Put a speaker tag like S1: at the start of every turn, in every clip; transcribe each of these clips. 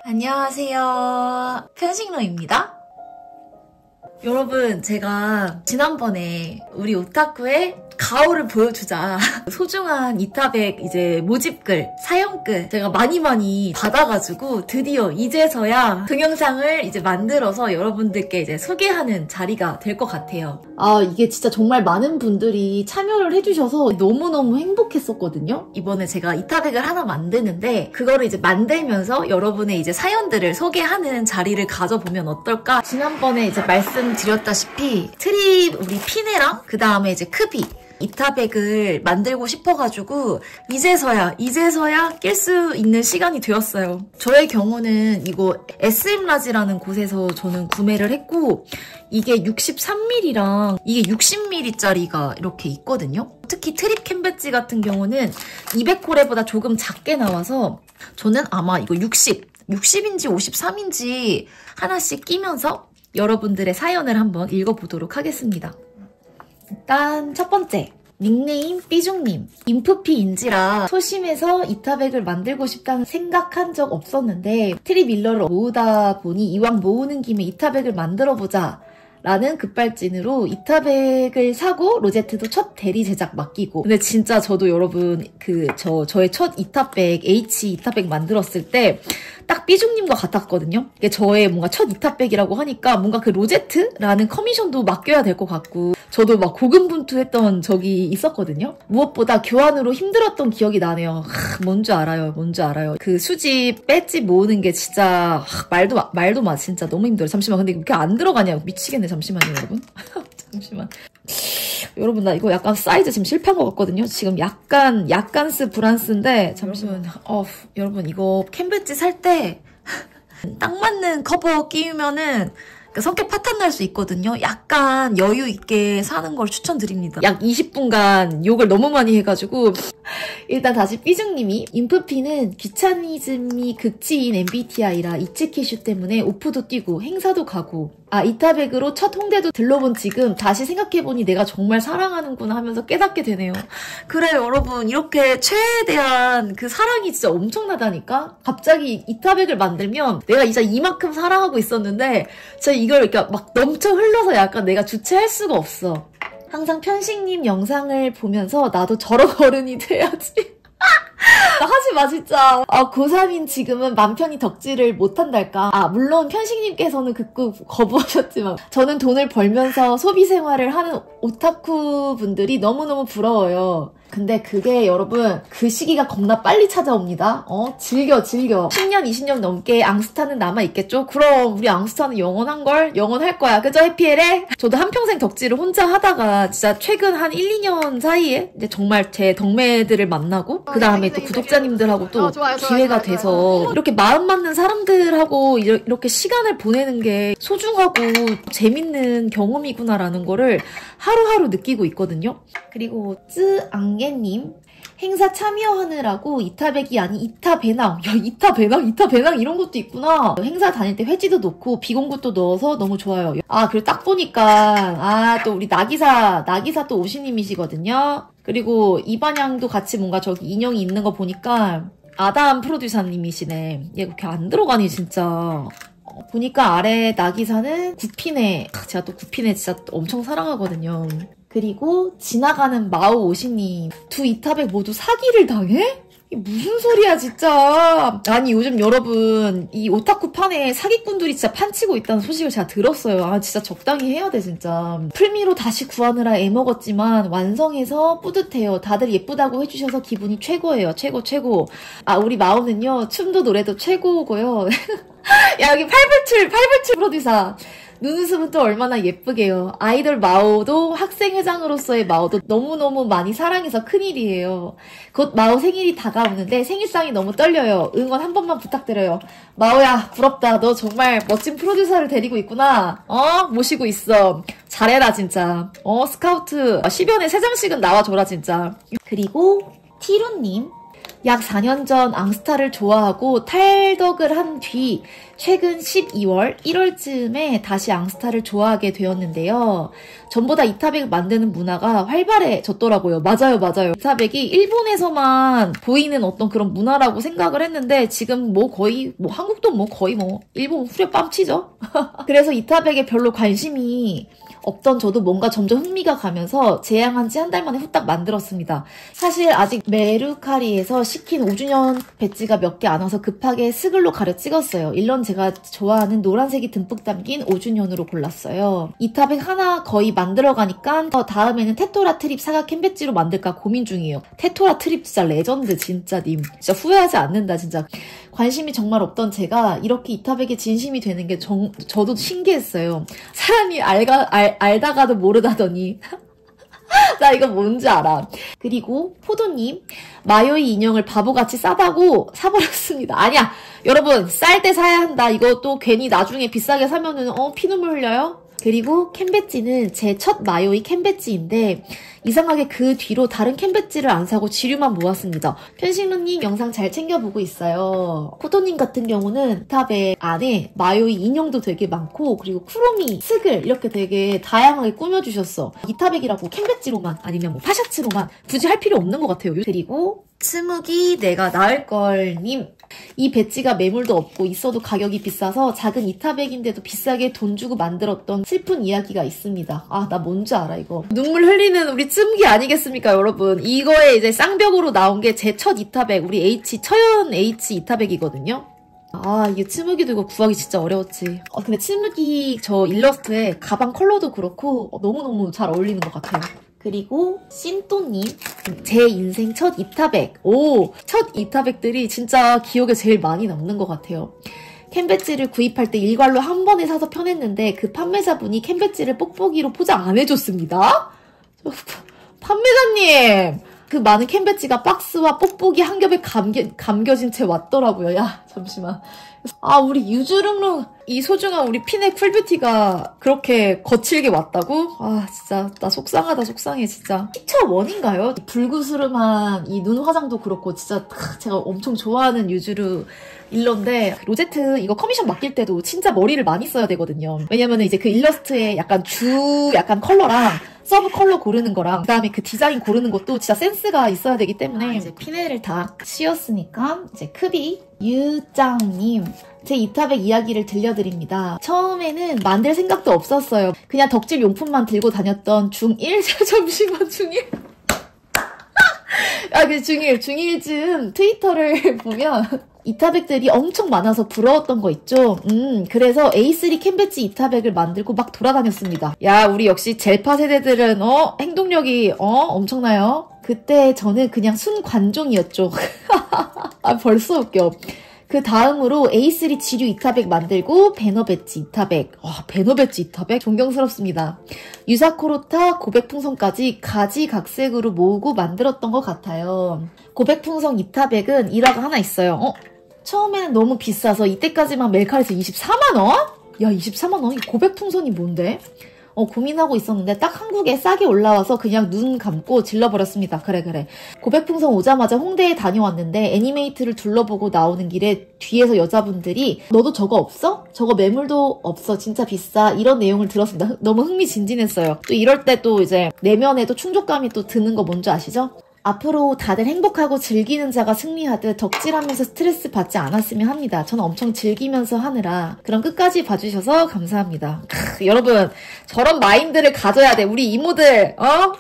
S1: 안녕하세요. 편식러입니다. 여러분, 제가 지난번에 우리 오타쿠의 가오를 보여주자 소중한 이타백 이제 모집글, 사연글 제가 많이 받아가지고 드디어 이제서야 동영상을 이제 만들어서 여러분들께 이제 소개하는 자리가 될 것 같아요. 이게 진짜 정말 많은 분들이 참여를 해주셔서 너무너무 행복했었거든요. 이번에 제가 이타백을 하나 만드는데 그거를 이제 만들면서 여러분의 이제 사연들을 소개하는 자리를 가져보면 어떨까? 지난번에 이제 말씀드렸다시피 트립 우리 피네랑 그 다음에 이제 크비 이타백을 만들고 싶어가지고 이제서야 낄 수 있는 시간이 되었어요. 저의 경우는 이거 SM라지라는 곳에서 저는 구매를 했고 이게 63mm랑 이게 60mm짜리가 이렇게 있거든요. 특히 트립 캔배지 같은 경우는 200콜에보다 조금 작게 나와서 저는 아마 이거 60인지 53인지 하나씩 끼면서 여러분들의 사연을 한번 읽어보도록 하겠습니다. 일단 첫 번째, 닉네임 삐중님. 인프피인지라 소심해서 이타백을 만들고 싶다는 생각한 적 없었는데 트립 일러를 모으다 보니 이왕 모으는 김에 이타백을 만들어보자 라는 급발진으로 이타백을 사고 로제트도 첫 대리 제작 맡기고. 근데 진짜 저도 여러분 저의 첫 이타백 H 이타백 만들었을 때 딱 삐중님과 같았거든요. 이게 저의 뭔가 첫 이타백이라고 하니까 뭔가 그 로제트라는 커미션도 맡겨야 될 것 같고 저도 막 고군분투했던 적이 있었거든요. 무엇보다 교환으로 힘들었던 기억이 나네요. 뭔지 알아요. 그 수집, 배지 모으는 게 진짜 말도 마 진짜 너무 힘들어요. 잠시만, 근데 이렇게 안 들어가냐? 미치겠네. 잠시만요, 여러분. 잠시만. 여러분, 나 이거 약간 사이즈 지금 실패한 것 같거든요. 지금 약간스 브란스인데 잠시만. 여러분, 이거 캔배지 살 때 딱 맞는 커버 끼우면은 성격 파탄 날 수 있거든요. 약간 여유 있게 사는 걸 추천드립니다. 약 20분간 욕을 너무 많이 해가지고 일단 다시 삐중님이 인프피는 귀차니즘이 극치인 MBTI라 이츠키슈 때문에 오프도 뛰고 행사도 가고 이타백으로 첫 홍대도 들러본 지금 다시 생각해보니 내가 정말 사랑하는구나 하면서 깨닫게 되네요. 그래 여러분, 이렇게 최대한 그 사랑이 진짜 엄청나다니까? 갑자기 이타백을 만들면 내가 진짜 이만큼 사랑하고 있었는데 진짜 이걸 이렇게 막 넘쳐 흘러서 약간 내가 주체할 수가 없어. 항상 편식님 영상을 보면서 나도 저런 어른이 돼야지. 하지마 진짜. 고3인 지금은 맘 편히 덕질을 못한달까. 물론 편식님께서는 극구 거부하셨지만 저는 돈을 벌면서 소비생활을 하는 오타쿠 분들이 너무너무 부러워요. 근데 그게 여러분 그 시기가 겁나 빨리 찾아옵니다. 즐겨. 10년 20년 넘게 앙스타는 남아있겠죠? 그럼 우리 앙스타는 영원한걸? 영원할 거야. 그죠? 해피엘에? 저도 한평생 덕질을 혼자 하다가 진짜 최근 한 1, 2년 사이에 이제 정말 제 덕매들을 만나고 그 다음에 또 구독자님들하고 또 기회가 돼서 이렇게 마음 맞는 사람들하고 이렇게 시간을 보내는 게 소중하고 재밌는 경험이구나라는 거를 하루하루 느끼고 있거든요. 그리고 쯔앙게님, 행사 참여하느라고 이타백이 아닌 이타배낭. 야, 이타배낭 이런 것도 있구나. 행사 다닐 때 회지도 놓고 비공구도 넣어서 너무 좋아요. 그리고 딱 보니까 또 우리 나기사 또 오시님이시거든요. 그리고 이반양도 같이 뭔가 저기 인형이 있는 거 보니까 아담 프로듀서님이시네. 얘 그렇게 안 들어가니 진짜. 보니까 아래 나기사는 구피네. 제가 또 구피네 진짜 엄청 사랑하거든요. 그리고 지나가는 마오 오시님, 두 이타백 모두 사기를 당해? 이게 무슨 소리야 진짜. 아니 요즘 여러분 이 오타쿠 판에 사기꾼들이 진짜 판치고 있다는 소식을 제가 들었어요. 진짜 적당히 해야 돼 진짜. 풀미로 다시 구하느라 애먹었지만 완성해서 뿌듯해요. 다들 예쁘다고 해주셔서 기분이 최고예요. 최고. 우리 마오는요 춤도 노래도 최고고요. 야 여기 팔불출 프로듀서 눈웃음은 또 얼마나 예쁘게요. 아이돌 마오도 학생회장으로서의 마오도 너무너무 많이 사랑해서 큰일이에요. 곧 마오 생일이 다가오는데 생일상이 너무 떨려요. 응원 한 번만 부탁드려요. 마오야 부럽다. 너 정말 멋진 프로듀서를 데리고 있구나. 모시고 있어. 잘해라 진짜. 스카우트 10연에 3장씩은 나와줘라 진짜. 그리고 티루님, 약 4년 전 앙스타를 좋아하고 탈덕을 한 뒤 최근 12월, 1월쯤에 다시 앙스타를 좋아하게 되었는데요. 전보다 이타백 만드는 문화가 활발해졌더라고요. 맞아요, 맞아요. 이타백이 일본에서만 보이는 어떤 그런 문화라고 생각을 했는데 지금 뭐 거의 뭐 한국도 뭐 거의 뭐 일본 후려 뺨치죠? 그래서 이타백에 별로 관심이 없던 저도 뭔가 점점 흥미가 가면서 제양한 지 한 달 만에 후딱 만들었습니다. 사실 아직 메루카리에서 시킨 5주년 배지가 몇 개 안 와서 급하게 스글로 가려 찍었어요. 일론 제가 좋아하는 노란색이 듬뿍 담긴 5주년으로 골랐어요. 이타백 하나 거의 만들어가니까 다음에는 테토라 트립 사각 캔배지로 만들까 고민 중이에요. 테토라 트립 진짜 레전드 진짜 님. 진짜 후회하지 않는다 진짜. 관심이 정말 없던 제가 이렇게 이타백에 진심이 되는 게 저도 신기했어요. 사람이 알다가도 모르다더니 나 이거 뭔지 알아. 그리고 포도님 마요이 인형을 바보같이 싸다고 사버렸습니다. 아니야 여러분 쌀 때 사야 한다. 이거 또 괜히 나중에 비싸게 사면은 피눈물 흘려요. 그리고 캔배지는 제 첫 마요이 캔배지인데 이상하게 그 뒤로 다른 캔배지를 안 사고 지류만 모았습니다. 편식루님 영상 잘 챙겨보고 있어요. 포도님 같은 경우는 탑의 안에 마요이 인형도 되게 많고 그리고 쿠로미, 스글 이렇게 되게 다양하게 꾸며주셨어. 이타백이라고 캔배지로만 아니면 뭐 파샤츠로만 굳이 할 필요 없는 것 같아요. 그리고 스무기 내가 나을걸님 이 배지가 매물도 없고 있어도 가격이 비싸서 작은 이타백인데도 비싸게 돈 주고 만들었던 슬픈 이야기가 있습니다. 아, 나 뭔지 알아 이거. 눈물 흘리는 우리 ጽ무기 아니겠습니까 여러분. 이거에 이제 쌍벽으로 나온 게 제 첫 이타백 우리 처연 H 이타백이거든요. 아 이게 츠무기도 이거 구하기 진짜 어려웠지. 근데 츠무기 저 일러스트에 가방 컬러도 그렇고 너무너무 잘 어울리는 것 같아요. 그리고 신또님 제 인생 첫 이타백. 첫 이타백들이 진짜 기억에 제일 많이 남는 것 같아요. 캔배지를 구입할 때 일괄로 한 번에 사서 편했는데 그 판매자분이 캔배지를 뽁뽁이로 포장 안 해줬습니다. 판매자님 그 많은 캔배지가 박스와 뽁뽁이 한 겹에 감겨진 채 왔더라고요. 야 잠시만. 아 우리 유주릉릉 이 소중한 우리 핀의 쿨뷰티가 그렇게 거칠게 왔다고? 아 진짜 나 속상하다 속상해 진짜. 피처 원인가요? 불구스름한 이 눈 화장도 그렇고 진짜 제가 엄청 좋아하는 유주르 일러인데 로제트 이거 커미션 맡길 때도 진짜 머리를 많이 써야 되거든요. 왜냐면은 이제 그 일러스트에 약간 약간 컬러랑 서브 컬러 고르는 거랑 그다음에 그 디자인 고르는 것도 진짜 센스가 있어야 되기 때문에 이제 피네를 다 씌웠으니까 이제 크비 유짱님 제 이타백 이야기를 들려드립니다. 처음에는 만들 생각도 없었어요. 그냥 덕질 용품만 들고 다녔던 중1 잠시만 중1 중1쯤 트위터를 보면 이타백들이 엄청 많아서 부러웠던 거 있죠? 그래서 A3 캔배지 이타백을 만들고 막 돌아다녔습니다. 야, 우리 역시 젤파 세대들은, 행동력이, 엄청나요? 그때 저는 그냥 순관종이었죠. 아, 벌써 웃겨. 그 다음으로 A3 지류 이타백 만들고 배너 배지 이타백. 와, 배너 배지 이타백? 존경스럽습니다. 유사코로타 고백풍선까지 가지각색으로 모으고 만들었던 것 같아요. 고백풍선 이타백은 일화가 하나 있어요. 처음에는 너무 비싸서 이때까지만 멜카에서 24만원? 야 24만원? 이 고백풍선이 뭔데? 고민하고 있었는데 딱 한국에 싸게 올라와서 그냥 눈 감고 질러버렸습니다. 그래. 고백풍선 오자마자 홍대에 다녀왔는데 애니메이트를 둘러보고 나오는 길에 뒤에서 여자분들이 너도 저거 없어? 저거 매물도 없어. 진짜 비싸. 이런 내용을 들었습니다. 너무 흥미진진했어요. 또 이럴 때 또 이제 내면에도 충족감이 또 드는 거 뭔지 아시죠? 앞으로 다들 행복하고 즐기는 자가 승리하듯 덕질하면서 스트레스 받지 않았으면 합니다. 저는 엄청 즐기면서 하느라. 그럼 끝까지 봐주셔서 감사합니다. 여러분 저런 마인드를 가져야 돼. 우리 이모들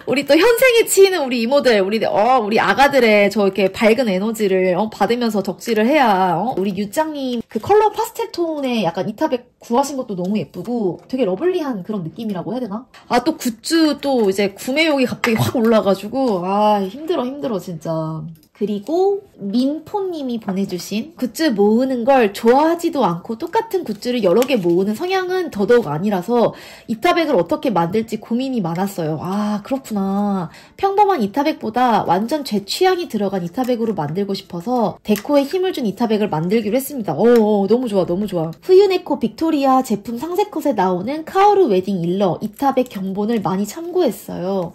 S1: 우리 또 현생에 치이는 우리 이모들 우리 아가들의 저 이렇게 밝은 에너지를 받으면서 덕질을 해야 우리 유짱님 그 컬러 파스텔 톤의 약간 이타백 구하신 것도 너무 예쁘고 되게 러블리한 그런 느낌이라고 해야 되나? 아 또 굿즈 또 이제 구매욕이 갑자기 확 올라가지고 힘들어 진짜. 그리고 민포님이 보내주신 굿즈 모으는 걸 좋아하지도 않고 똑같은 굿즈를 여러 개 모으는 성향은 더더욱 아니라서 이타백을 어떻게 만들지 고민이 많았어요. 아 그렇구나. 평범한 이타백보다 완전 제 취향이 들어간 이타백으로 만들고 싶어서 데코에 힘을 준 이타백을 만들기로 했습니다. 너무 좋아 너무 좋아. 후유네코 빅토리아 제품 상세컷에 나오는 카오루 웨딩 일러 이타백 경본을 많이 참고했어요.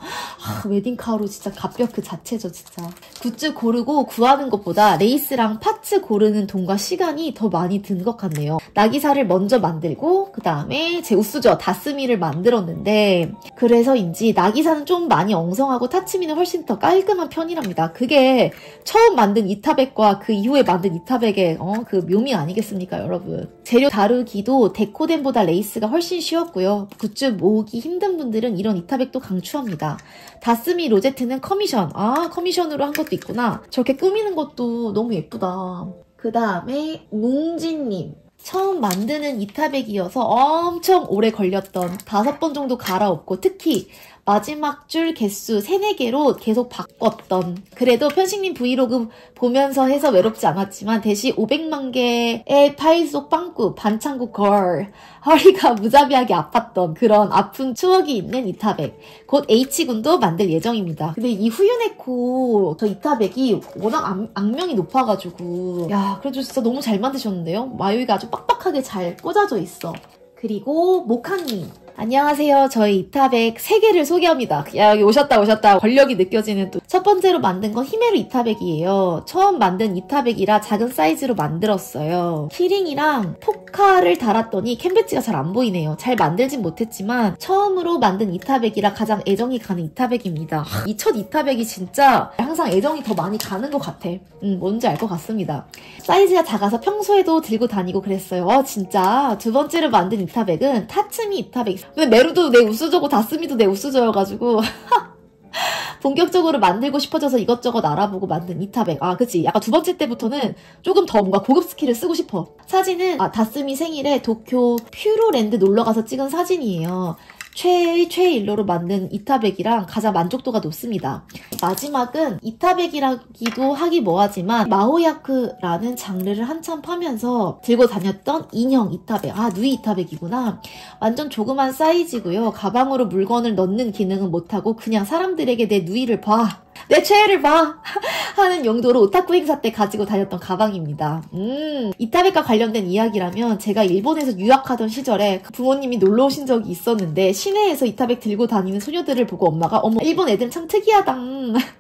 S1: 웨딩 카오루 진짜 갑벽 그 자체죠 진짜. 굿즈 고르고 구하는 것보다 레이스랑 파츠 고르는 돈과 시간이 더 많이 든 것 같네요. 나기사를 먼저 만들고 그 다음에 제 우스죠. 다스미를 만들었는데 그래서인지 나기사는 좀 많이 엉성하고 타츠미는 훨씬 더 깔끔한 편이랍니다. 그게 처음 만든 이타백과 그 이후에 만든 이타백의 그 묘미 아니겠습니까, 여러분? 재료 다루기도 데코덴보다 레이스가 훨씬 쉬웠고요. 굿즈 모으기 힘든 분들은 이런 이타백도 강추합니다. 다스미 로제트는 커미션. 커미션으로 한 것도 있구나. 저렇게 꾸미는 것도 너무 예쁘다. 그 다음에 뭉진님. 처음 만드는 이타백이어서 엄청 오래 걸렸던 5번 정도 갈아엎고 특히 마지막 줄 개수 3, 4개로 계속 바꿨던 그래도 편식님 브이로그 보면서 해서 외롭지 않았지만 대신 500만 개의 파일 속 빵꾸 반창고 걸 허리가 무자비하게 아팠던 그런 아픈 추억이 있는 이타백 곧 H군도 만들 예정입니다. 근데 이 후유네코 저 이타백이 워낙 악명이 높아가지고 야 그래도 진짜 너무 잘 만드셨는데요? 마요이가 아주 빡빡하게 잘 꽂아져 있어. 그리고 모카님 안녕하세요. 저희 이타백 3개를 소개합니다. 야 여기 오셨다 권력이 느껴지는 또 첫 번째로 만든 건 히메르 이타백이에요. 처음 만든 이타백이라 작은 사이즈로 만들었어요. 키링이랑 포카를 달았더니 캔배지가 잘 안 보이네요. 잘 만들진 못했지만 처음으로 만든 이타백이라 가장 애정이 가는 이타백입니다. 이 첫 이타백이 진짜 항상 애정이 더 많이 가는 것 같아. 뭔지 알 것 같습니다. 사이즈가 작아서 평소에도 들고 다니고 그랬어요. 진짜 두 번째로 만든 이타백은 타츠미 이타백. 근데 메루도 내 우수저고 다스미도 내 우수저여가지고 본격적으로 만들고 싶어져서 이것저것 알아보고 만든 이타백. 그치. 약간 두 번째 때부터는 조금 더 뭔가 고급 스킬을 쓰고 싶어. 사진은 다스미 생일에 도쿄 퓨로랜드 놀러가서 찍은 사진이에요. 최일로로 만든 이타백이랑 가장 만족도가 높습니다. 마지막은 이타백이라기도 하기 뭐하지만 마호야크라는 장르를 한참 파면서 들고 다녔던 인형 이타백. 누이 이타백이구나. 완전 조그만 사이즈고요. 가방으로 물건을 넣는 기능은 못하고 그냥 사람들에게 내 누이를 봐. 내 최애를 봐! 하는 용도로 오타쿠 행사 때 가지고 다녔던 가방입니다. 이타백과 관련된 이야기라면 제가 일본에서 유학하던 시절에 부모님이 놀러 오신 적이 있었는데 시내에서 이타백 들고 다니는 소녀들을 보고 엄마가 어머 일본 애들은 참 특이하다.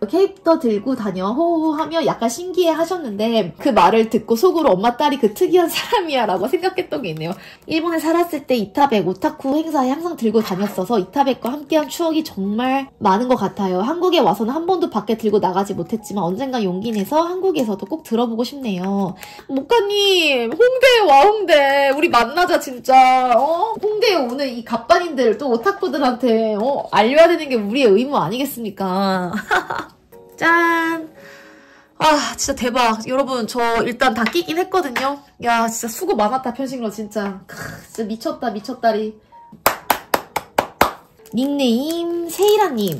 S1: 캐릭터 들고 다녀 호호 하며 약간 신기해 하셨는데 그 말을 듣고 속으로 엄마 딸이 그 특이한 사람이야 라고 생각했던 게 있네요. 일본에 살았을 때 이타백 오타쿠 행사에 항상 들고 다녔어서 이타백과 함께한 추억이 정말 많은 것 같아요. 한국에 와서는 한 번도 밖에 들고 나가지 못했지만 언젠가 용기 내서 한국에서도 꼭 들어보고 싶네요. 목가님 홍대에 와. 홍대 우리 만나자 진짜. 홍대에 오는 이 갑반인들 또 오타쿠들한테 알려야 되는 게 우리의 의무 아니겠습니까? 짠. 진짜 대박. 여러분 저 일단 다 끼긴 했거든요. 야 진짜 수고 많았다 편식러 진짜. 진짜 미쳤다리. 닉네임 세이라님.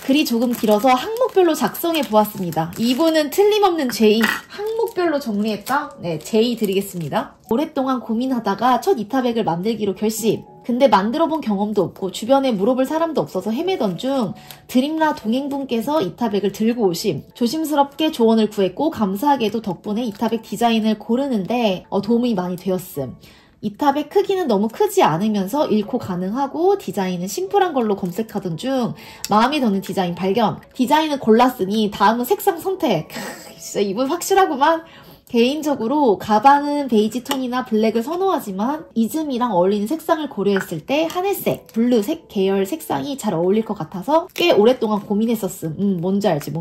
S1: 글이 조금 길어서 항목별로 작성해 보았습니다. 이분은 틀림없는 J. 항목별로 정리했다? 네, J 드리겠습니다. 오랫동안 고민하다가 첫 이타백을 만들기로 결심. 근데 만들어본 경험도 없고 주변에 물어볼 사람도 없어서 헤매던 중 드림라 동행분께서 이타백을 들고 오심. 조심스럽게 조언을 구했고 감사하게도 덕분에 이타백 디자인을 고르는데 도움이 많이 되었음. 이탑의 크기는 너무 크지 않으면서 잃고 가능하고 디자인은 심플한 걸로 검색하던 중 마음에 드는 디자인 발견. 디자인을 골랐으니 다음은 색상 선택. 진짜 이분 확실하구만. 개인적으로 가방은 베이지 톤이나 블랙을 선호하지만 이즈미랑 어울리는 색상을 고려했을 때 하늘색, 블루색 계열 색상이 잘 어울릴 것 같아서 꽤 오랫동안 고민했었음. 뭔지 알지.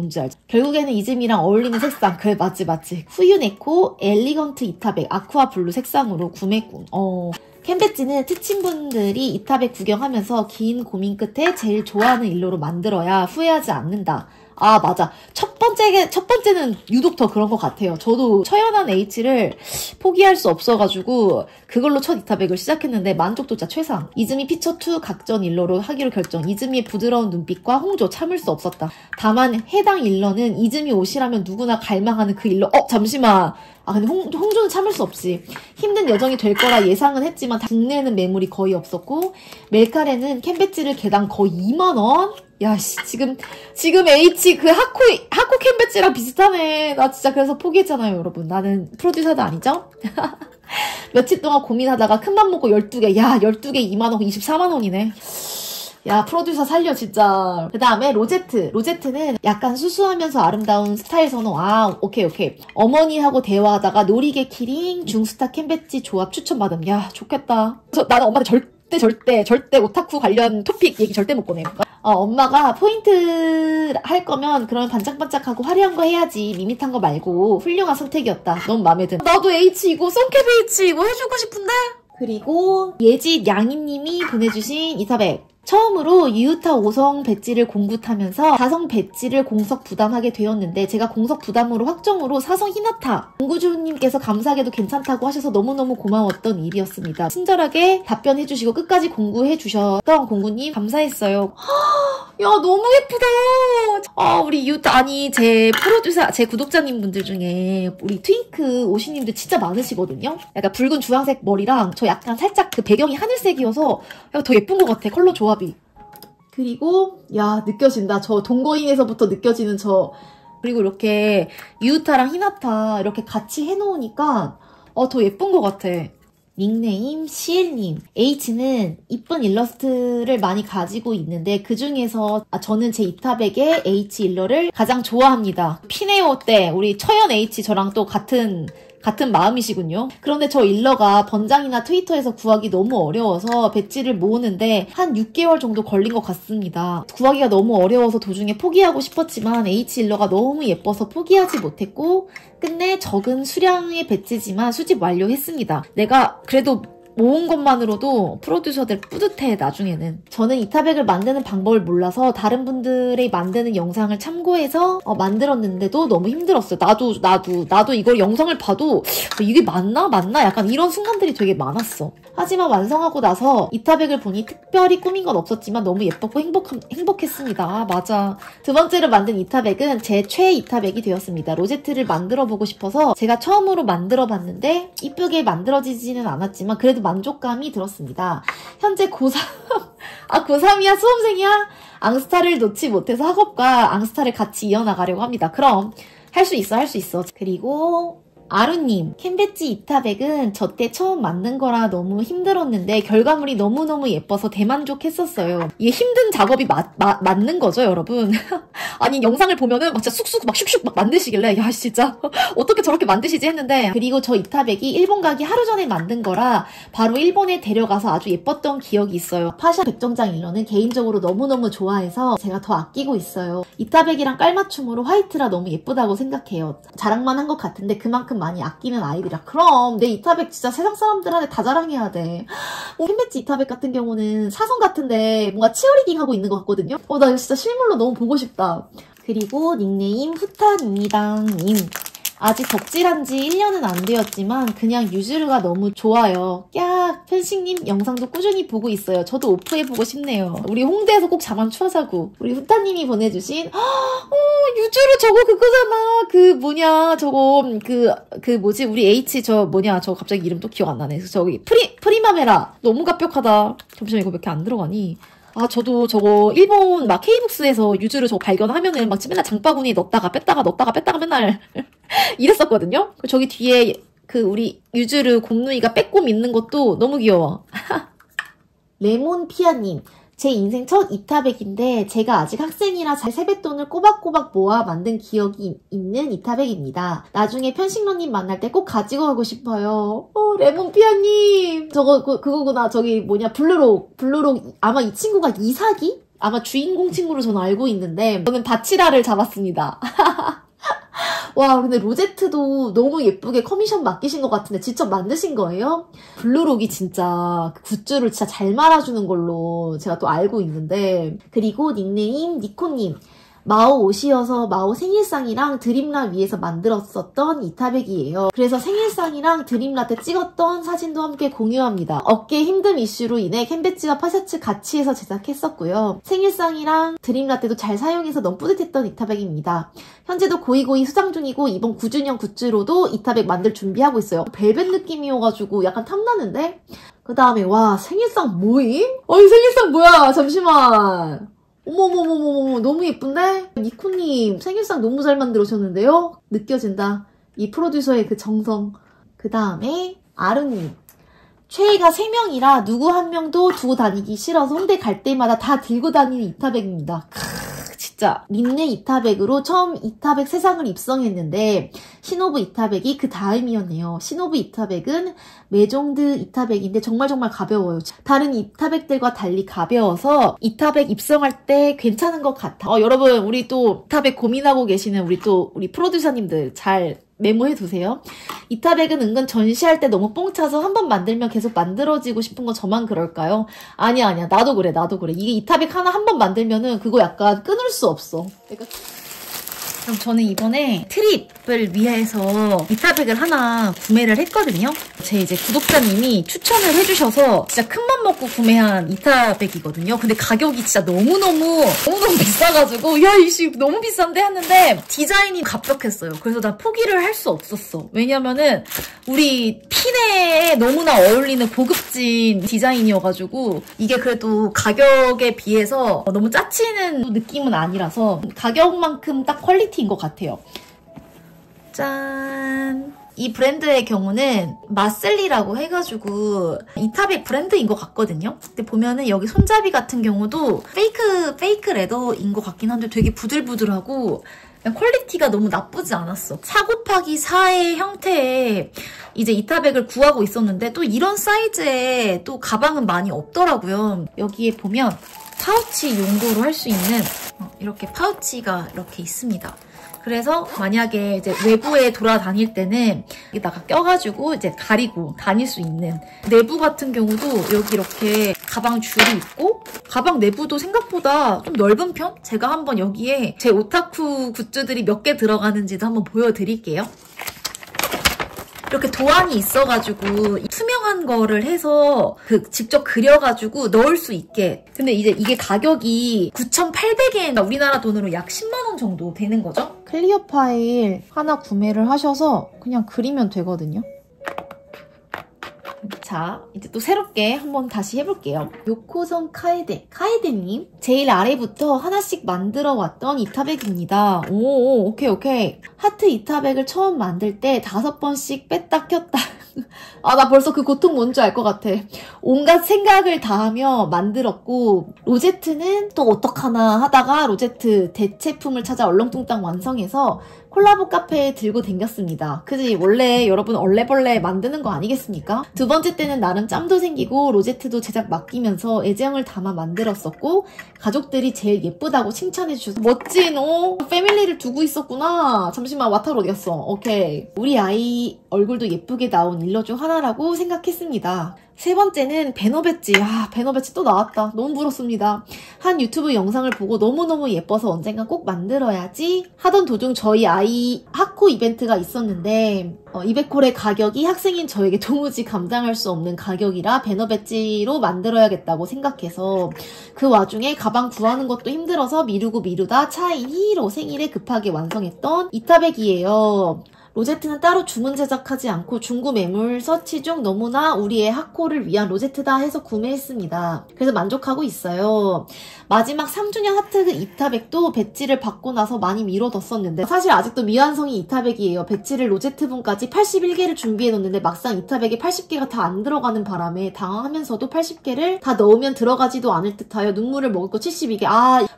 S1: 결국에는 이즈미랑 어울리는 색상. 그래 맞지. 후유네코 엘리건트 이타백 아쿠아 블루 색상으로 구매했군. 캔배지는 특친분들이 이타백 구경하면서 긴 고민 끝에 제일 좋아하는 일로로 만들어야 후회하지 않는다. 맞아. 첫 번째는 유독 더 그런 것 같아요. 저도 처연한 H를 포기할 수 없어가지고 그걸로 첫 이타백을 시작했는데 만족도 진짜 최상. 이즈미 피처2 각전 일러로 하기로 결정. 이즈미의 부드러운 눈빛과 홍조 참을 수 없었다. 다만 해당 일러는 이즈미 옷이라면 누구나 갈망하는 그 일러. 잠시만. 근데 홍조는 참을 수 없지. 힘든 여정이 될 거라 예상은 했지만 국내에는 매물이 거의 없었고 멜카레는 캔배지를 개당 거의 2만원? 야씨 지금 H 그 하코 캔배지랑 비슷하네. 나 진짜 그래서 포기했잖아요 여러분. 나는 프로듀서도 아니죠? 며칠 동안 고민하다가 큰맘 먹고 12개. 야 12개 2만원 24만원이네. 야, 프로듀서 살려, 진짜. 그 다음에 로제트. 로제트는 약간 수수하면서 아름다운 스타일 선호. 아, 오케이. 어머니하고 대화하다가 놀이개 키링, 중스타 캔배지 조합 추천받음. 야, 좋겠다. 나는 엄마한테 절대 오타쿠 관련 토픽 얘기 절대 못 꺼내. 엄마가 포인트 할 거면 그런 반짝반짝하고 화려한 거 해야지. 밋밋한 거 말고. 훌륭한 선택이었다. 너무 마음에 든. 나도 H 이거 선캡 H 이거 해주고 싶은데? 그리고 예지 양이님이 보내주신 이사백. 처음으로 유유타 5성 배지를 공구 타면서 4성 배지를 공석 부담하게 되었는데 제가 공석 부담으로 확정으로 4성 히나타 공구주님께서 감사하게도 괜찮다고 하셔서 너무너무 고마웠던 일이었습니다. 친절하게 답변해주시고 끝까지 공구해주셨던 공구님 감사했어요. 야, 너무 예쁘다. 우리 유타, 아니, 제 프로듀서, 제 구독자님 분들 중에 우리 트윙크 오시님들 진짜 많으시거든요? 약간 붉은 주황색 머리랑 저 약간 살짝 그 배경이 하늘색이어서 더 예쁜 것 같아. 컬러 조합이. 그리고, 야, 느껴진다. 저 동거인에서부터 느껴지는 그리고 이렇게 유타랑 히나타 이렇게 같이 해놓으니까 더 예쁜 것 같아. 닉네임 시엘님. H는 이쁜 일러스트를 많이 가지고 있는데 그 중에서 저는 제 이타백의 H 일러를 가장 좋아합니다. 피네오 때 우리 처연 H 저랑 또 같은 마음이시군요. 그런데 저 일러가 번장이나 트위터에서 구하기 너무 어려워서 배지를 모으는데 한 6개월 정도 걸린 것 같습니다. 구하기가 너무 어려워서 도중에 포기하고 싶었지만 H 일러가 너무 예뻐서 포기하지 못했고 끝내 적은 수량의 배지지만 수집 완료했습니다. 내가 그래도 모은 것만으로도 프로듀서들 뿌듯해. 나중에는 저는 이타백을 만드는 방법을 몰라서 다른 분들의 만드는 영상을 참고해서 만들었는데도 너무 힘들었어요. 나도 이걸 영상을 봐도 이게 맞나 약간 이런 순간들이 되게 많았어. 하지만 완성하고 나서 이타백을 보니 특별히 꾸민 건 없었지만 너무 예뻤고 행복했습니다. 아, 맞아. 두 번째로 만든 이타백은 제 최애 이타백이 되었습니다. 로제트를 만들어보고 싶어서 제가 처음으로 만들어봤는데 이쁘게 만들어지지는 않았지만 그래도 만족감이 들었습니다. 현재 고3, 고3이야? 수험생이야? 앙스타를 놓지 못해서 학업과 앙스타를 같이 이어나가려고 합니다. 그럼 할 수 있어. 그리고 아루님, 캔배지 이타백은 저 때 처음 만든 거라 너무 힘들었는데 결과물이 너무너무 예뻐서 대만족했었어요. 이게 힘든 작업이 맞는 거죠, 여러분? 아니, 영상을 보면은 막 진짜 쑥쑥 막 슉슉 막 만드시길래 야, 진짜 어떻게 저렇게 만드시지 했는데 그리고 저 이타백이 일본 가기 하루 전에 만든 거라 바로 일본에 데려가서 아주 예뻤던 기억이 있어요. 파샤 백정장 일러는 개인적으로 너무너무 좋아해서 제가 더 아끼고 있어요. 이타백이랑 깔맞춤으로 화이트라 너무 예쁘다고 생각해요. 자랑만 한 것 같은데 그만큼 많이 아끼는 아이들이라. 그럼 내 이타백 진짜 세상 사람들한테 다 자랑해야 돼. 캔배지 이타백 같은 경우는 사성 같은데 뭔가 치어리딩 하고 있는 것 같거든요. 나 이거 진짜 실물로 너무 보고 싶다. 그리고 닉네임 후탄입니다님. 아직 덕질한 지 1년은 안 되었지만 그냥 유즈루가 너무 좋아요. 야, 편식님 영상도 꾸준히 보고 있어요. 저도 오프해보고 싶네요. 우리 홍대에서 꼭 잠안 추워자고. 우리 후타님이 보내주신 유즈루 저거 그거잖아. 뭐지 우리 H 저 갑자기 이름 또 기억 안 나네. 저기 프리마메라. 너무 갑벽하다. 잠시만, 이거 몇 개 안 들어가니? 저도 저거 일본 막 K북스에서 유즈를 저거 발견하면은 막 맨날 장바구니에 넣었다가 뺐다가 맨날 이랬었거든요. 저기 뒤에 우리 유즈르 곰누이가 빼꼼 있는 것도 너무 귀여워. 레몬피아님. 제 인생 첫 이타백인데 제가 아직 학생이라 잘 세뱃돈을 꼬박꼬박 모아 만든 기억이 있는 이타백입니다. 나중에 편식러님 만날 때 꼭 가지고 가고 싶어요. 레몬피아님. 그거구나. 저기 블루록. 아마 이 친구가 이사기? 아마 주인공 친구로 저는 알고 있는데 저는 바치라를 잡았습니다. 와, 근데 로제트도 너무 예쁘게 커미션 맡기신 것 같은데 직접 만드신 거예요? 블루록이 진짜 굿즈를 진짜 잘 말아주는 걸로 제가 또 알고 있는데. 그리고 닉네임 니코님. 마오 옷이어서 마오 생일상이랑 드림라 위에서 만들었었던 이타백이에요. 그래서 생일상이랑 드림라 때 찍었던 사진도 함께 공유합니다. 어깨 힘듦 이슈로 인해 캔배지와 파셔츠 같이 해서 제작했었고요. 생일상이랑 드림라 때도 잘 사용해서 너무 뿌듯했던 이타백입니다. 현재도 고이고이 수장 중이고 이번 9주년 굿즈로도 이타백 만들 준비하고 있어요. 벨벳 느낌이어가지고 약간 탐나는데? 그 다음에 와, 생일상 뭐임? 이 생일상 뭐야? 잠시만. 어머머머머머, 너무 예쁜데? 니코님 생일상 너무 잘 만들어주셨는데요? 느껴진다. 이 프로듀서의 그 정성. 그 다음에 아르님. 최애가 3명이라 누구 한 명도 두고 다니기 싫어서 홍대 갈 때마다 다 들고 다니는 이타백입니다. 진짜 린네 이타백으로 처음 이타백 세상을 입성했는데 시노부 이타백이 그 다음이었네요. 시노부 이타백은 메종드 이타백인데 정말 가벼워요. 다른 이타백들과 달리 가벼워서 이타백 입성할 때 괜찮은 것 같아. 여러분 우리 또 이타백 고민하고 계시는 우리 프로듀서님들 잘 메모해 두세요. 이타백은 은근 전시할 때 너무 뽕 차서 한번 만들면 계속 만들어지고 싶은 건 저만 그럴까요? 아니야. 나도 그래. 이게 이타백 하나 한 번 만들면은 그거 약간 끊을 수 없어. 그럼 저는 이번에 트립을 위해서 이타백을 하나 구매를 했거든요. 제 이제 구독자님이 추천을 해주셔서 진짜 큰맘 먹고 구매한 이타백이거든요. 근데 가격이 진짜 너무너무 비싸가지고 야 이씨 너무 비싼데 했는데 디자인이 갑작했어요. 그래서 나 포기를 할 수 없었어. 왜냐면은 우리 핀에 너무나 어울리는 고급진 디자인이어가지고 이게 그래도 가격에 비해서 너무 짜치는 느낌은 아니라서 가격만큼 딱 퀄리티인 것 같아요. 짠! 이 브랜드의 경우는 마슬리라고 해가지고 이타백 브랜드인 것 같거든요. 근데 보면은 여기 손잡이 같은 경우도 페이크 레더인 것 같긴 한데 되게 부들부들하고 퀄리티가 너무 나쁘지 않았어. 4곱하기4의 형태의 이제 이타백을 구하고 있었는데 또 이런 사이즈의 또 가방은 많이 없더라고요. 여기에 보면 파우치 용도로 할 수 있는 이렇게 파우치가 이렇게 있습니다. 그래서 만약에 이제 외부에 돌아다닐 때는 여기다가 껴가지고 이제 가리고 다닐 수 있는 내부 같은 경우도 여기 이렇게 가방 줄이 있고 가방 내부도 생각보다 좀 넓은 편? 제가 한번 여기에 제 오타쿠 굿즈들이 몇 개 들어가는지도 한번 보여드릴게요. 이렇게 도안이 있어가지고 투명한 거를 해서 직접 그려가지고 넣을 수 있게. 근데 이제 이게 가격이 9,800엔, 우리나라 돈으로 약 10만 원 정도 되는 거죠? 클리어 파일 하나 구매를 하셔서 그냥 그리면 되거든요. 자, 이제 또 새롭게 한번 다시 해볼게요. 요코선 카에데님. 제일 아래부터 하나씩 만들어 왔던 이타백입니다. 오케이. 하트 이타백을 처음 만들 때 5번씩 뺐다 꼈다. 나 벌써 그 고통 뭔지 알 것 같아. 온갖 생각을 다하며 만들었고, 로제트는 또 어떡하나 하다가 로제트 대체품을 찾아 얼렁뚱땅 완성해서 콜라보 카페에 들고 댕겼습니다. 그지? 원래 여러분 얼레벌레 만드는 거 아니겠습니까? 두 번째 때는 나름 짬도 생기고 로제트도 제작 맡기면서 애정을 담아 만들었었고 가족들이 제일 예쁘다고 칭찬해주셔서 멋진 패밀리를 두고 있었구나. 잠시만 와타로 어디 갔어? 오케이. 우리 아이 얼굴도 예쁘게 나온 일러 중 하나라고 생각했습니다. 세 번째는 배너 배지. 배너 배지 또 나왔다. 너무 부럽습니다. 한 유튜브 영상을 보고 너무너무 예뻐서 언젠가 꼭 만들어야지 하던 도중 저희 아이 학코 이벤트가 있었는데 200콜의 가격이 학생인 저에게 도무지 감당할 수 없는 가격이라 배너 배지로 만들어야겠다고 생각해서 그 와중에 가방 구하는 것도 힘들어서 미루다 차인 히로 생일에 급하게 완성했던 이타백이에요. 로제트는 따로 주문 제작하지 않고 중고 매물 서치 중 너무나 우리의 학코를 위한 로제트다 해서 구매했습니다. 그래서 만족하고 있어요. 마지막 3주년 하트 이타백도 배지를 받고 나서 많이 미뤄뒀었는데 사실 아직도 미완성이 이타백이에요. 배지를 로제트분까지 81개를 준비해놓는데 막상 이타백에 80개가 다 안 들어가는 바람에 당황하면서도 80개를 다 넣으면 들어가지도 않을 듯하여 눈물을 먹을 거 72개.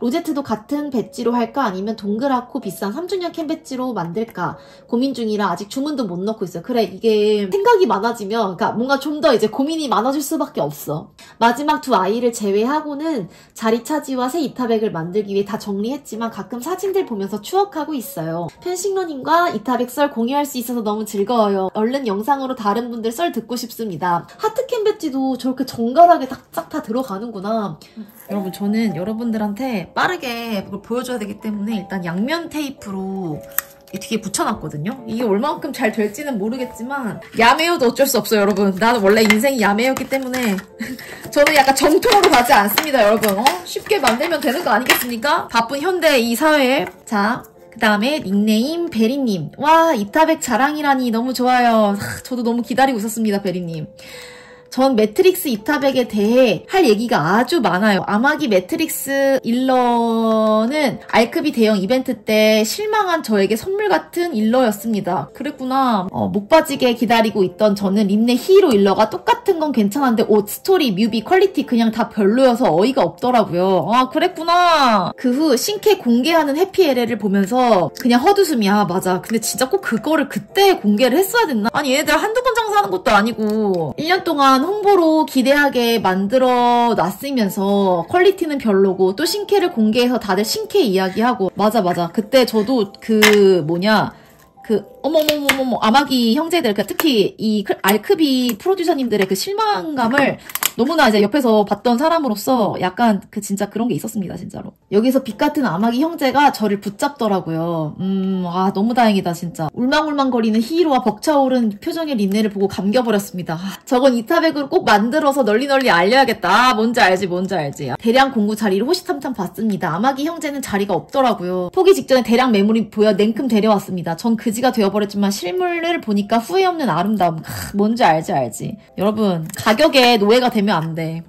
S1: 로제트도 같은 배지로 할까 아니면 동그랗고 비싼 3주년 캔 배지로 만들까 고민 중이라 아직 주문도 못 넣고 있어요. 그래, 이게 생각이 많아지면 그러니까 뭔가 좀 더 이제 고민이 많아질 수밖에 없어. 마지막 두 아이를 제외하고는 자리 차지와 새 이타백을 만들기 위해 다 정리했지만 가끔 사진들 보면서 추억하고 있어요. 펜싱러님과 이타백 썰 공유할 수 있어서 너무 즐거워요. 얼른 영상으로 다른 분들 썰 듣고 싶습니다. 하트캔 배지도 저렇게 정갈하게 딱 다 들어가는구나. 여러분, 저는 여러분들한테 빠르게 그걸 보여줘야 되기 때문에 일단 양면 테이프로 뒤에 붙여놨거든요. 이게 얼마만큼 잘 될지는 모르겠지만 야매여도 어쩔 수 없어요, 여러분. 나는 원래 인생이 야매였기 때문에 저는 약간 정통으로 가지 않습니다, 여러분. 쉽게 만들면 되는 거 아니겠습니까? 바쁜 현대 이 사회에. 자, 그 다음에 닉네임 베리님. 와, 이타백 자랑이라니 너무 좋아요. 저도 너무 기다리고 있었습니다, 베리님. 전 매트릭스 이타백에 대해 할 얘기가 아주 많아요. 아마기 매트릭스 일러는 알크비 대형 이벤트 때 실망한 저에게 선물 같은 일러였습니다. 그랬구나. 목 빠지게 기다리고 있던 저는 린네 히이로 일러가 똑같은 건 괜찮은데 옷, 스토리, 뮤비, 퀄리티 그냥 다 별로여서 어이가 없더라고요. 아 그랬구나. 그 후 신캐 공개하는 해피LL을 보면서 그냥 헛웃음이야. 맞아. 근데 진짜 꼭 그거를 그때 공개를 했어야 됐나? 아니 얘네들 한두 번 장사하는 것도 아니고 1년 동안 홍보로 기대하게 만들어 놨으면서 퀄리티는 별로고 또 신캐를 공개해서 다들 신캐 이야기하고 맞아 그때 저도 어머머머머머 아마기 형제들 특히 이 알크비 프로듀서님들의 그 실망감을 너무나 이제 옆에서 봤던 사람으로서 약간 진짜 그런 게 있었습니다 진짜로. 여기서 빛 같은 아마기 형제가 저를 붙잡더라고요. 아 너무 다행이다 진짜. 울망울망거리는 히이로와 벅차오른 표정의 린네를 보고 감겨버렸습니다. 저건 이타백으로 꼭 만들어서 널리 알려야겠다. 뭔지 알지. 대량 공구 자리를 호시탐탐 봤습니다. 아마기 형제는 자리가 없더라고요. 포기 직전에 대량 매물이 보여 냉큼 데려왔습니다. 전 그지가 되어버렸지만 실물을 보니까 후회 없는 아름다움. 뭔지 알지. 여러분 가격에 노예가 되면 안 돼.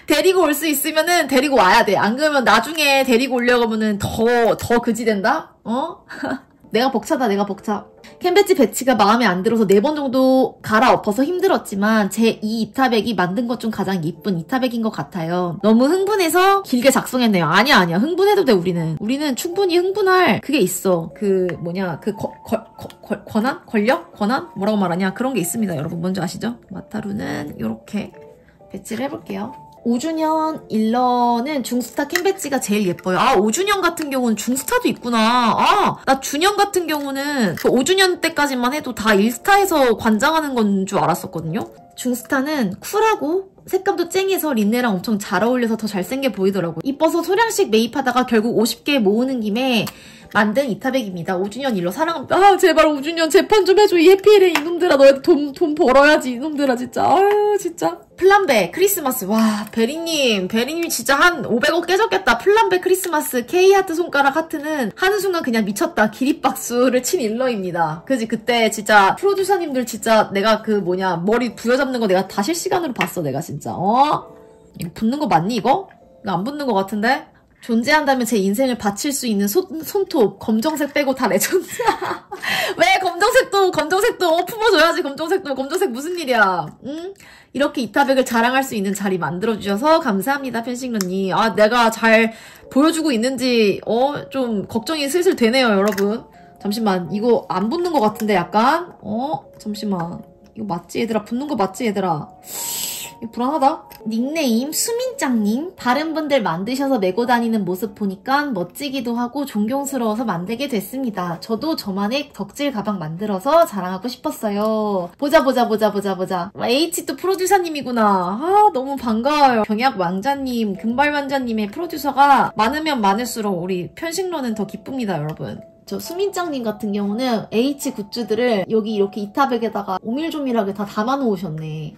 S1: 데리고 올 수 있으면은 데리고 와야 돼. 안 그러면 나중에 데리고 오려고 하면은 더 그지 된다? 내가 벅차. 캔배지 배치가 마음에 안 들어서 4번 정도 갈아엎어서 힘들었지만 제 이 이타백이 만든 것 중 가장 예쁜 이타백인 것 같아요. 너무 흥분해서 길게 작성했네요. 아니야. 흥분해도 돼, 우리는 충분히 흥분할 그게 있어. 권한? 뭐라고 말하냐? 그런 게 있습니다, 여러분. 뭔지 아시죠? 마타루는 이렇게 배치를 해볼게요. 5주년 일러는 중스타 캔 배지가 제일 예뻐요. 아 5주년 같은 경우는 중스타도 있구나. 나 주년 같은 경우는 그 5주년 때까지만 해도 다 일스타에서 관장하는 건 줄 알았었거든요. 중스타는 쿨하고 색감도 쨍해서 린네랑 엄청 잘 어울려서 더 잘생겨 보이더라고요. 이뻐서 소량씩 매입하다가 결국 50개 모으는 김에 만든 이타백입니다. 5주년 일러 사랑합니다. 제발 5주년 재판 좀 해줘. 이 해피LL 이놈들아. 너희들 돈 벌어야지. 이놈들아 진짜. 아유 진짜. 플란베 크리스마스. 와 베리님 진짜 한 500억 깨졌겠다. 플란베 크리스마스 K하트 손가락 하트는 하는 순간 그냥 미쳤다. 기립박수를 친 일러입니다. 그지 그때 진짜 프로듀서님들 진짜 내가 머리 부여잡는 거 내가 다 실시간으로 봤어. 내가 진짜 이거 붙는 거 맞니 이거? 이거 안 붙는 거 같은데? 존재한다면 제 인생을 바칠 수 있는 손톱 검정색 빼고 다 레전드야. 왜 검정색도 품어줘야지. 검정색 무슨 일이야. 응? 이렇게 이타백을 자랑할 수 있는 자리 만들어주셔서 감사합니다 펜싱러님. 내가 잘 보여주고 있는지 좀 걱정이 슬슬 되네요 여러분. 잠시만 이거 안 붙는 것 같은데 약간 잠시만 이거 맞지 얘들아? 붙는 거 맞지 얘들아? 이거 불안하다. 닉네임 수민짱님. 다른 분들 만드셔서 메고 다니는 모습 보니까 멋지기도 하고 존경스러워서 만들게 됐습니다. 저도 저만의 덕질 가방 만들어서 자랑하고 싶었어요. 보자. H2 프로듀서님이구나. 너무 반가워요. 경약 왕자님, 금발 왕자님의 프로듀서가 많으면 많을수록 우리 편식러는 더 기쁩니다 여러분. 저 수민짱님 같은 경우는 H 굿즈들을 여기 이렇게 이타백에다가 오밀조밀하게 다 담아 놓으셨네.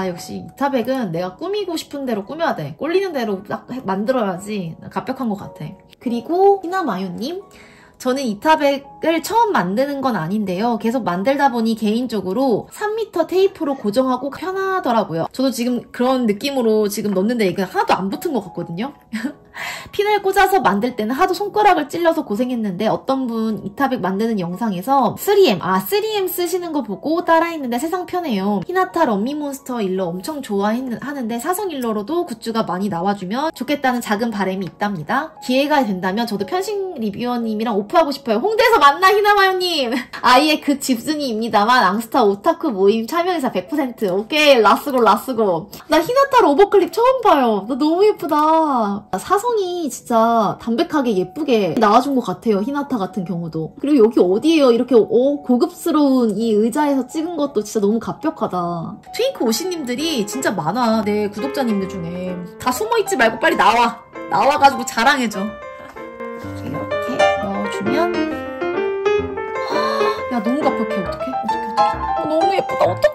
S1: 역시 이타백은 내가 꾸미고 싶은 대로 꾸며야 돼. 꼴리는 대로 딱 만들어야지 갑벽한 것 같아. 그리고 희나마요님. 저는 이타백을 처음 만드는 건 아닌데요. 계속 만들다 보니 개인적으로 3m 테이프로 고정하고 편하더라고요. 저도 지금 그런 느낌으로 지금 넣는데 이게 하나도 안 붙은 것 같거든요. 핀을 꽂아서 만들 때는 하도 손가락을 찔러서 고생했는데 어떤 분 이타백 만드는 영상에서 3M 쓰시는 거 보고 따라했는데 세상 편해요. 히나타 런미몬스터 일러 엄청 좋아하는데 사성 일러로도 굿즈가 많이 나와주면 좋겠다는 작은 바람이 있답니다. 기회가 된다면 저도 편식 리뷰어님이랑 오프하고 싶어요. 홍대에서 만나 희나마요님. 아이의 그 집순이입니다만 앙스타 오타쿠 모임 참여의사 100%. 오케이 라스고. 나 히나타 로버클립 처음 봐요. 나 너무 예쁘다. 사성이 진짜 담백하게 예쁘게 나와준 것 같아요. 히나타 같은 경우도. 그리고 여기 어디에요? 이렇게 고급스러운 이 의자에서 찍은 것도 진짜 너무 갑벽하다. 트윙크 오시님들이 진짜 많아. 내 구독자님들 중에. 다 숨어있지 말고 빨리 나와가지고 자랑해줘. 이렇게 넣어주면 야 너무 갑벽해. 어떡해. 너무 예쁘다. 어떡해.